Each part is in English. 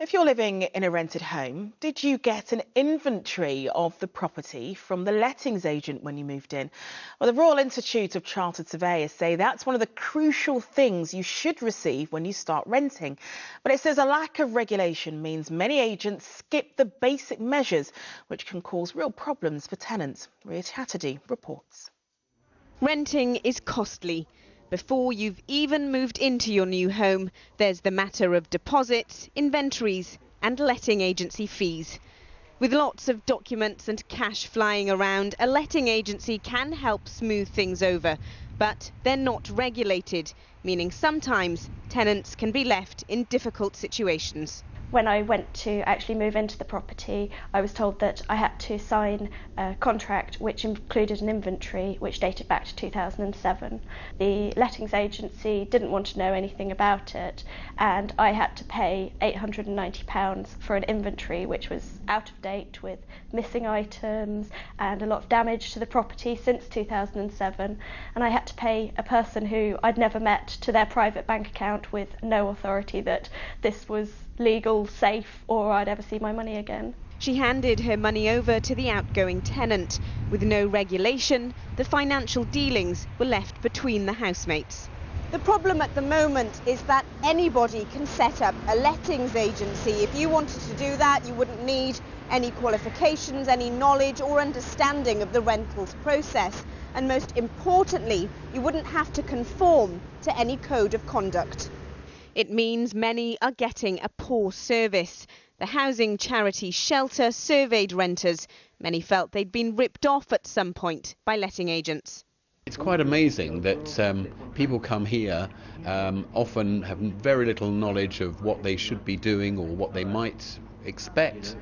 If you're living in a rented home, did you get an inventory of the property from the lettings agent when you moved in? Well, the Royal Institute of Chartered Surveyors say that's one of the crucial things you should receive when you start renting. But it says a lack of regulation means many agents skip the basic measures, which can cause real problems for tenants. RIA CHATTERJEE reports. Renting is costly. Before you've even moved into your new home, there's the matter of deposits, inventories and letting agency fees. With lots of documents and cash flying around, a letting agency can help smooth things over, but they're not regulated, meaning sometimes tenants can be left in difficult situations. When I went to actually move into the property, I was told that I had to sign a contract which included an inventory which dated back to 2007. The lettings agency didn't want to know anything about it, and I had to pay £890 for an inventory which was out of date, with missing items and a lot of damage to the property since 2007. And I had to pay a person who I'd never met to their private bank account with no authority that this was legal, safe, or I'd ever see my money again. She handed her money over to the outgoing tenant. With no regulation, the financial dealings were left between the housemates. The problem at the moment is that anybody can set up a lettings agency. If you wanted to do that, you wouldn't need any qualifications, any knowledge or understanding of the rentals process. And most importantly, you wouldn't have to conform to any code of conduct. It means many are getting a poor service. The housing charity Shelter surveyed renters. Many felt they'd been ripped off at some point by letting agents. It's quite amazing that people come here, often have very little knowledge of what they should be doing or what they might expect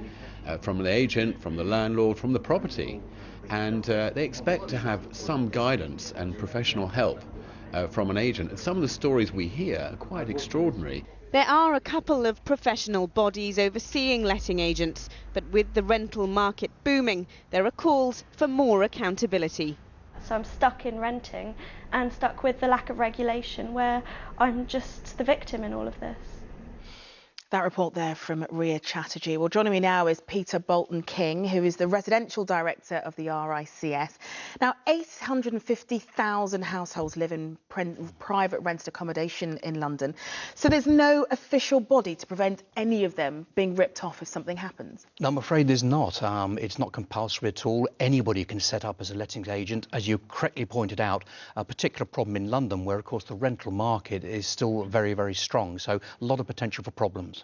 from the agent, from the landlord, from the property. And they expect to have some guidance and professional help from an agent. And some of the stories we hear are quite extraordinary. There are a couple of professional bodies overseeing letting agents, but with the rental market booming, there are calls for more accountability. So I'm stuck in renting and stuck with the lack of regulation, where I'm just the victim in all of this. That report there from RIA CHATTERJEE. Well, joining me now is Peter Bolton-King, who is the Residential Director of the RICS. Now, 850,000 households live in private rented accommodation in London. So there's no official body to prevent any of them being ripped off if something happens? No, I'm afraid there's not. It's not compulsory at all. Anybody can set up as a lettings agent. As you correctly pointed out, a particular problem in London where, of course, the rental market is still very, very strong. So a lot of potential for problems.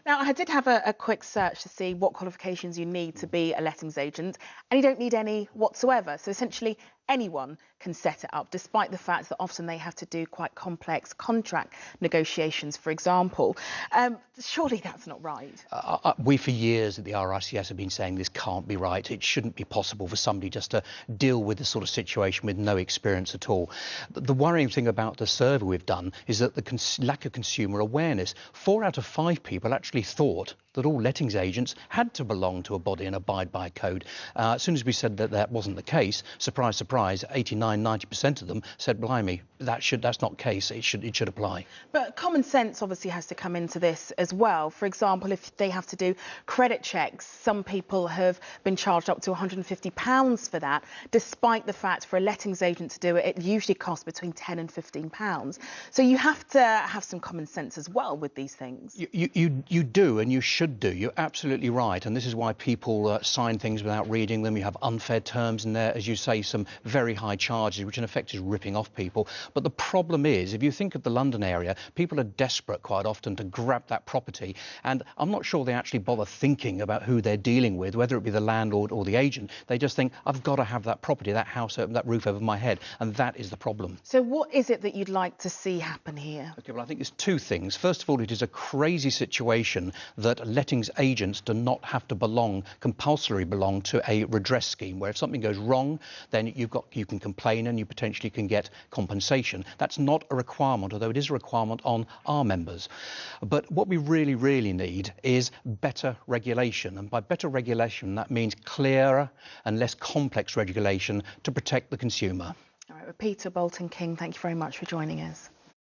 Now, I did have a quick search to see what qualifications you need to be a lettings agent, and you don't need any whatsoever. So essentially, anyone can set it up, despite the fact that often they have to do quite complex contract negotiations, for example. Surely that's not right. We, for years at the RICS, have been saying this can't be right. It shouldn't be possible for somebody just to deal with this sort of situation with no experience at all. The worrying thing about the survey we've done is that the lack of consumer awareness. 4 out of 5 people actually thought that all lettings agents had to belong to a body and abide by a code. As soon as we said that that wasn't the case, surprise, surprise, 89–90% of them said, blimey, that's not the case, it should apply. But common sense obviously has to come into this as well. For example, if they have to do credit checks, some people have been charged up to £150 for that, despite the fact for a lettings agent to do it, it usually costs between £10 and £15. So you have to have some common sense as well with these things. You do, and you should do. You're absolutely right, and this is why people sign things without reading them. You have unfair terms in there, as you say, some very high charges, which in effect is ripping off people. But the problem is, if you think of the London area, people are desperate quite often to grab that property, and I'm not sure they actually bother thinking about who they're dealing with, whether it be the landlord or the agent. They just think, I've got to have that property, that house, that roof over my head, and that is the problem. So what is it that you'd like to see happen here? OK, well, I think there's 2 things. First of all, it is a crazy situation that lettings agents do not have to compulsorily belong to a redress scheme, where if something goes wrong, then you can complain and you potentially can get compensation. That's not a requirement, although it is a requirement on our members. But what we really, really need is better regulation. And by better regulation, that means clearer and less complex regulation to protect the consumer. All right, well, Peter Bolton-King, thank you very much for joining us.